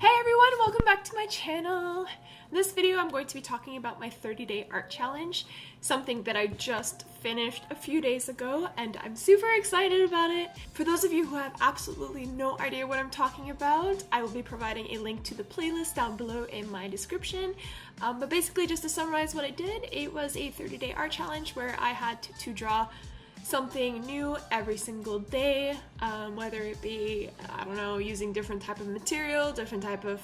Hey everyone, welcome back to my channel. In this video I'm going to be talking about my 30-day art challenge, something that I just finished a few days ago and I'm super excited about it. For those of you who have absolutely no idea what I'm talking about, I will be providing a link to the playlist down below in my description. But basically, just to summarize what I did, it was a 30-day art challenge where I had to draw something new every single day, whether it be, I don't know, using different type of material, different type of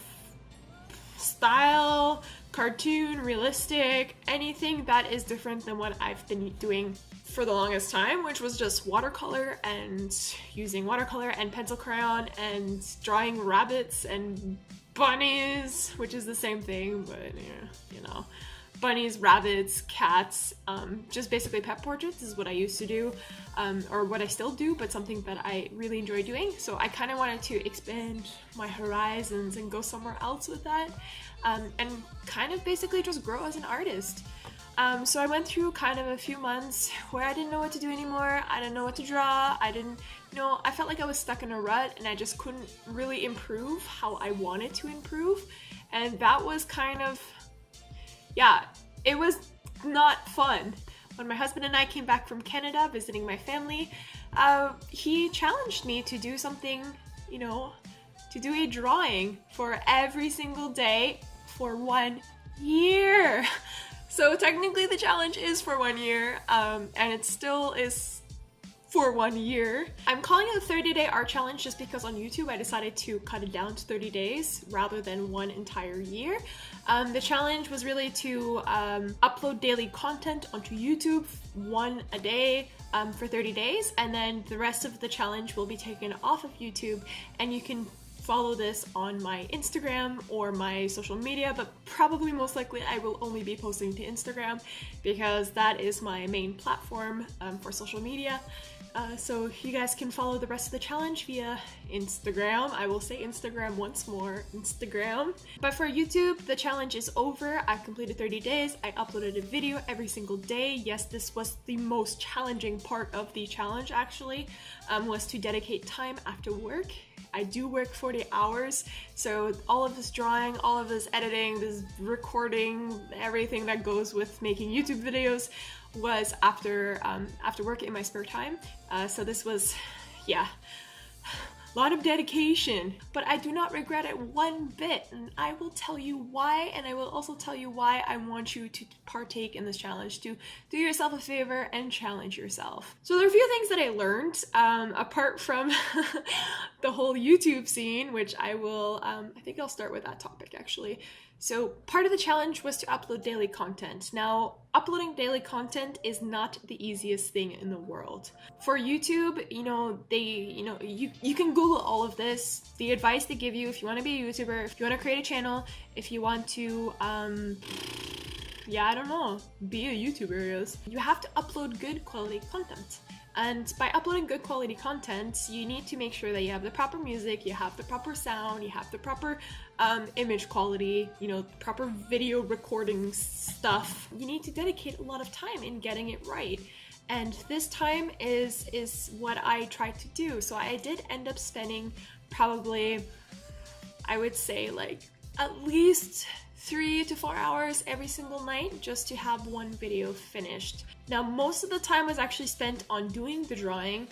style, cartoon, realistic, anything that is different than what I've been doing for the longest time, which was just watercolor and using watercolor and pencil crayon and drawing rabbits and bunnies, which is the same thing, but yeah, you know. Bunnies, rabbits, cats, just basically pet portraits is what I used to do, or what I still do, but something that I really enjoy doing. So I kind of wanted to expand my horizons and go somewhere else with that, and kind of basically just grow as an artist. So I went through kind of a few months where I didn't know what to do anymore. I didn't know what to draw. I felt like I was stuck in a rut and I just couldn't really improve how I wanted to improve. And that was kind of, yeah, it was not fun. When my husband and I came back from Canada visiting my family, he challenged me to do something, to do a drawing for every single day for 1 year. So technically the challenge is for 1 year, and it still is for 1 year. I'm calling it a 30-day art challenge just because on YouTube I decided to cut it down to 30 days rather than one entire year. The challenge was really to upload daily content onto YouTube, one a day, for 30 days, and then the rest of the challenge will be taken off of YouTube, and you can follow this on my Instagram or my social media, but probably most likely I will only be posting to Instagram because that is my main platform for social media. So you guys can follow the rest of the challenge via Instagram. I will say Instagram once more, Instagram. But for YouTube, the challenge is over. I've completed 30 days. I uploaded a video every single day. Yes, this was the most challenging part of the challenge actually, was to dedicate time after work. I do work 40 hours, so all of this drawing, all of this editing, this recording, everything that goes with making YouTube videos was after work in my spare time. So this was, yeah, a lot of dedication, but I do not regret it one bit, and I will tell you why, and I will also tell you why I want you to partake in this challenge, to do yourself a favor and challenge yourself. So there are a few things that I learned, apart from the whole YouTube scene, which I will, I think I'll start with that topic actually. So part of the challenge was to upload daily content. Now, uploading daily content is not the easiest thing in the world. For YouTube, you can Google all of this. The advice they give you if you want to be a YouTuber, if you want to create a channel, if you want to, yeah, I don't know, be a YouTuber is, you have to upload good quality content. And by uploading good quality content, you need to make sure that you have the proper music, you have the proper sound, you have the proper image quality, proper video recording stuff. You need to dedicate a lot of time in getting it right. And this time is what I tried to do. So I did end up spending probably, I would say, like at least 3 to 4 hours every single night just to have one video finished. Now, most of the time was actually spent on doing the drawing,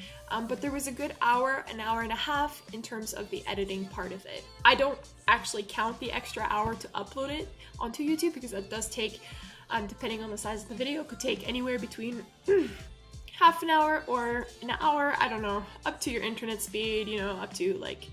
but there was a good hour, an hour and a half in terms of the editing part of it. I don't actually count the extra hour to upload it onto YouTube because that does take, depending on the size of the video, could take anywhere between half an hour or an hour, I don't know, up to your internet speed, up to like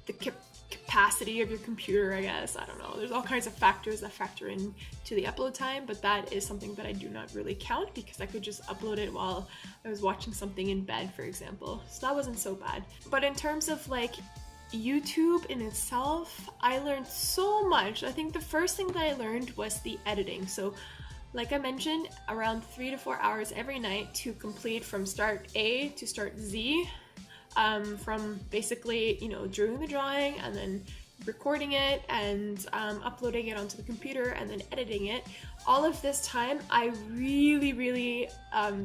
the capacity of your computer, I guess. I don't know. There's all kinds of factors that factor in to the upload time, but that is something that I do not really count because I could just upload it while I was watching something in bed, for example. So that wasn't so bad. But in terms of like YouTube in itself, I learned so much. I think the first thing that I learned was the editing. So like I mentioned, around 3 to 4 hours every night to complete from start A to start Z. From basically, doing the drawing and then recording it and uploading it onto the computer and then editing it. All of this time, I really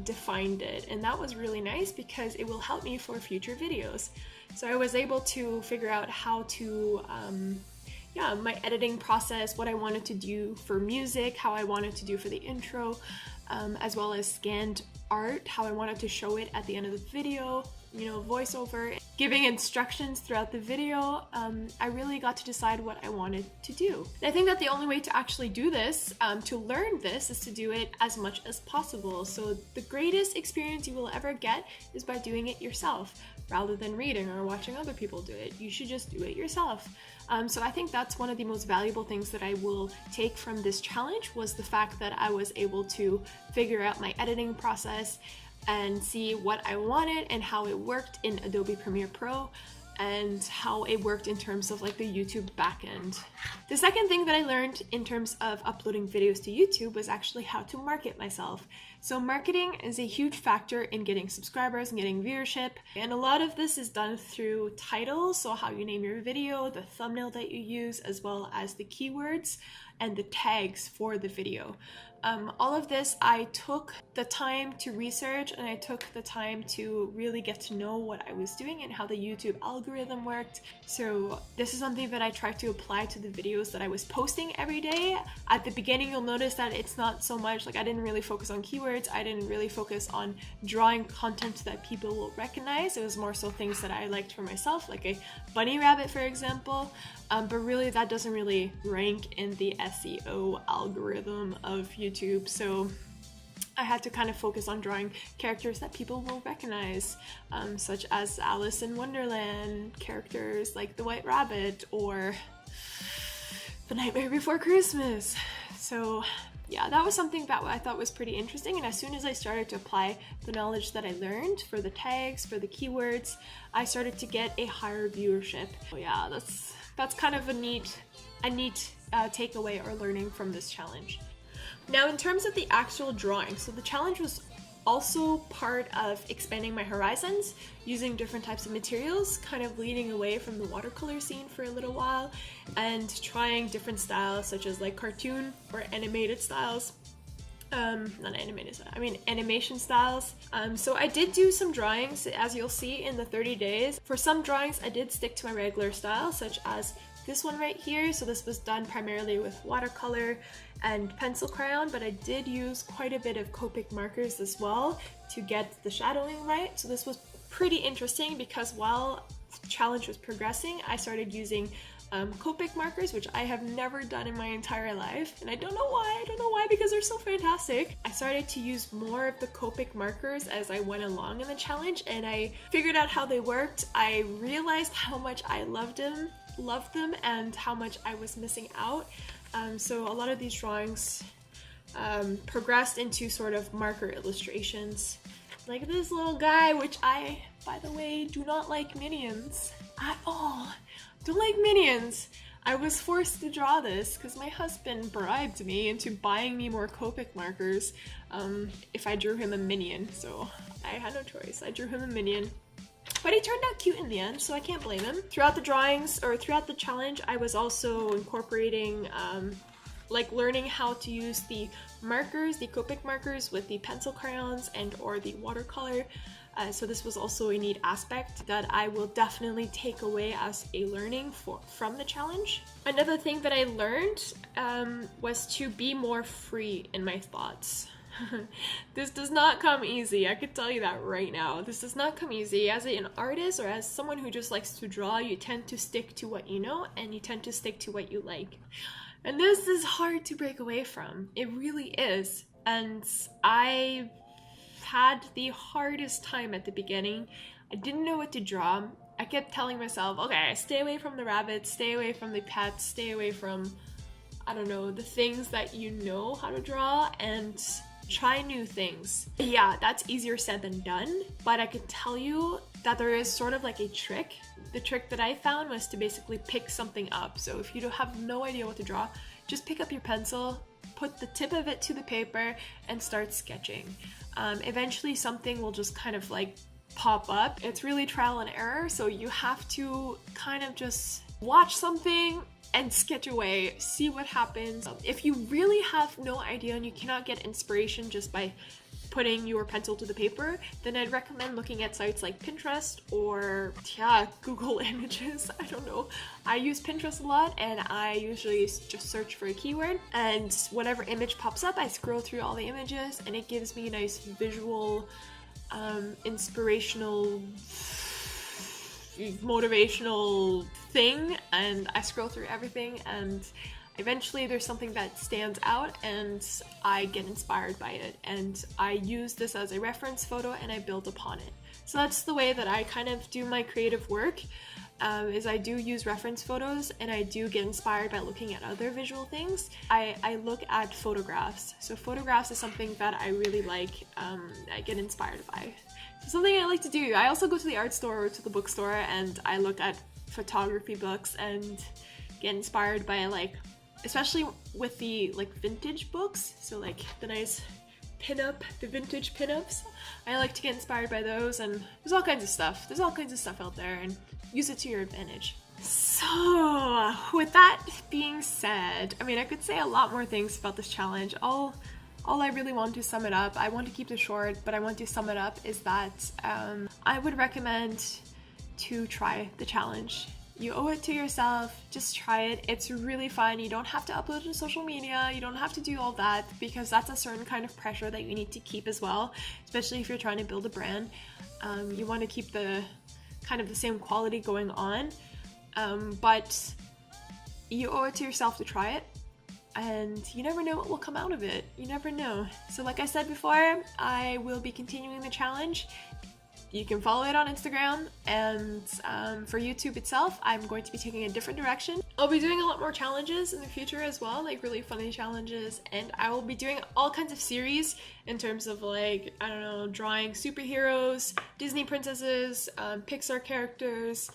defined it, and that was really nice because it will help me for future videos. So I was able to figure out how to yeah, my editing process, what I wanted to do for music, how I wanted to do for the intro, as well as scanned art, how I wanted to show it at the end of the video, you know, voiceover, giving instructions throughout the video. I really got to decide what I wanted to do. And I think that the only way to actually do this, to learn this, is to do it as much as possible. So the greatest experience you will ever get is by doing it yourself, rather than reading or watching other people do it. You should just do it yourself. So I think that's one of the most valuable things that I will take from this challenge, was the fact that I was able to figure out my editing process and see what I wanted and how it worked in Adobe Premiere Pro, and how it worked in terms of like the YouTube backend. The second thing that I learned in terms of uploading videos to YouTube was actually how to market myself. So marketing is a huge factor in getting subscribers and getting viewership, and a lot of this is done through titles, so how you name your video, the thumbnail that you use, as well as the keywords and the tags for the video. All of this I took the time to research, and I took the time to really get to know what I was doing and how the YouTube algorithm worked. So this is something that I tried to apply to the videos that I was posting every day. At the beginning, you'll notice that it's not so much like I didn't really focus on keywords. I didn't really focus on drawing content that people will recognize. It was more so things that I liked for myself, like a bunny rabbit, for example. But really that doesn't really rank in the SEO algorithm of YouTube. So I had to kind of focus on drawing characters that people will recognize, such as Alice in Wonderland characters like the White Rabbit or The Nightmare Before Christmas. So yeah, that was something that I thought was pretty interesting, and as soon as I started to apply the knowledge that I learned for the tags, for the keywords, I started to get a higher viewership. So yeah, that's kind of a neat takeaway or learning from this challenge. Now, in terms of the actual drawing, so the challenge was also part of expanding my horizons, using different types of materials, kind of leaning away from the watercolor scene for a little while, and trying different styles such as like cartoon or animated styles. Not animated, I mean animation styles. So I did do some drawings, as you'll see in the 30 days. For some drawings, I did stick to my regular style, such as this one right here. So this was done primarily with watercolor and pencil crayon, but I did use quite a bit of Copic markers as well to get the shadowing right. So this was pretty interesting because while the challenge was progressing, I started using Copic markers, which I have never done in my entire life, and I don't know why, because they're so fantastic. I started to use more of the Copic markers as I went along in the challenge, and I figured out how they worked. I realized how much I loved them and how much I was missing out. So a lot of these drawings progressed into sort of marker illustrations, like this little guy, which I, by the way, do not like minions at all. Don't like minions. I was forced to draw this because my husband bribed me into buying me more Copic markers if I drew him a minion, so I had no choice. I drew him a minion. But he turned out cute in the end, so I can't blame him. Throughout the drawings, or throughout the challenge, I was also incorporating, like learning how to use the markers, the Copic markers with the pencil crayons and or the watercolor. So this was also a neat aspect that I will definitely take away as a learning from the challenge. Another thing that I learned was to be more free in my thoughts. This does not come easy, I could tell you that right now. This does not come easy. As an artist or as someone who just likes to draw, you tend to stick to what you know and you tend to stick to what you like. And this is hard to break away from. It really is. And I had the hardest time at the beginning. I didn't know what to draw. I kept telling myself, okay, stay away from the rabbits, stay away from the pets, stay away from, I don't know, the things that you know how to draw, and try new things. Yeah, that's easier said than done, but I could tell you that there is sort of like a trick. The trick that I found was to basically pick something up. So if you have no idea what to draw, just pick up your pencil, put the tip of it to the paper, and start sketching. Eventually something will just kind of like pop up. It's really trial and error, so you have to kind of just watch something, and sketch away, see what happens. If you really have no idea and you cannot get inspiration just by putting your pencil to the paper, then I'd recommend looking at sites like Pinterest or Google Images. I don't know. I use Pinterest a lot, and I usually just search for a keyword, and whatever image pops up, I scroll through all the images, and it gives me a nice visual, inspirational, motivational thing, and I scroll through everything, and eventually there's something that stands out and I get inspired by it, and I use this as a reference photo and I build upon it. So that's the way that I kind of do my creative work, is I do use reference photos, and I do get inspired by looking at other visual things. I look at photographs. So photographs is something that I really like, I get inspired by. So something I like to do. I also go to the art store or to the bookstore and I look at photography books and get inspired by, like, especially with the like vintage books, so like the nice the vintage pinups. I like to get inspired by those, and there's all kinds of stuff. There's all kinds of stuff out there, and use it to your advantage. So with that being said, I mean, I could say a lot more things about this challenge. All I really want to sum it up, I want to keep this short, but I want to sum it up, is that I would recommend to try the challenge. You owe it to yourself, just try it. It's really fun. You don't have to upload to social media, you don't have to do all that, because that's a certain kind of pressure that you need to keep as well, especially if you're trying to build a brand. You want to keep the kind of the same quality going on, but you owe it to yourself to try it, and you never know what will come out of it. You never know. So like I said before, I will be continuing the challenge. You can follow it on Instagram, and for YouTube itself, I'm going to be taking a different direction. I'll be doing a lot more challenges in the future as well, like really funny challenges, and I will be doing all kinds of series in terms of, like, I don't know, drawing superheroes, Disney princesses, Pixar characters,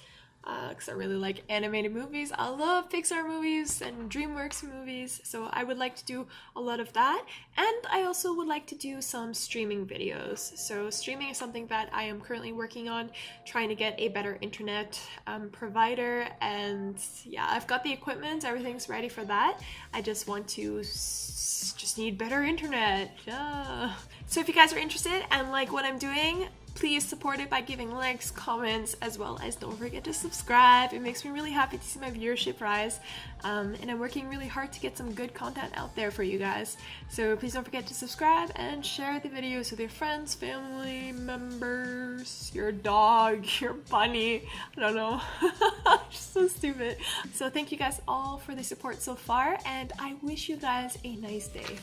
because I really like animated movies. I love Pixar movies and DreamWorks movies, so I would like to do a lot of that. And I also would like to do some streaming videos. So streaming is something that I am currently working on, trying to get a better internet provider, and yeah, I've got the equipment, everything's ready for that. I just want to just need better internet. So if you guys are interested and like what I'm doing, please support it by giving likes, comments, as well as don't forget to subscribe. It makes me really happy to see my viewership rise, and I'm working really hard to get some good content out there for you guys. So please don't forget to subscribe and share the videos with your friends, family members, your dog, your bunny, I don't know. Just so stupid. So thank you guys all for the support so far, and I wish you guys a nice day.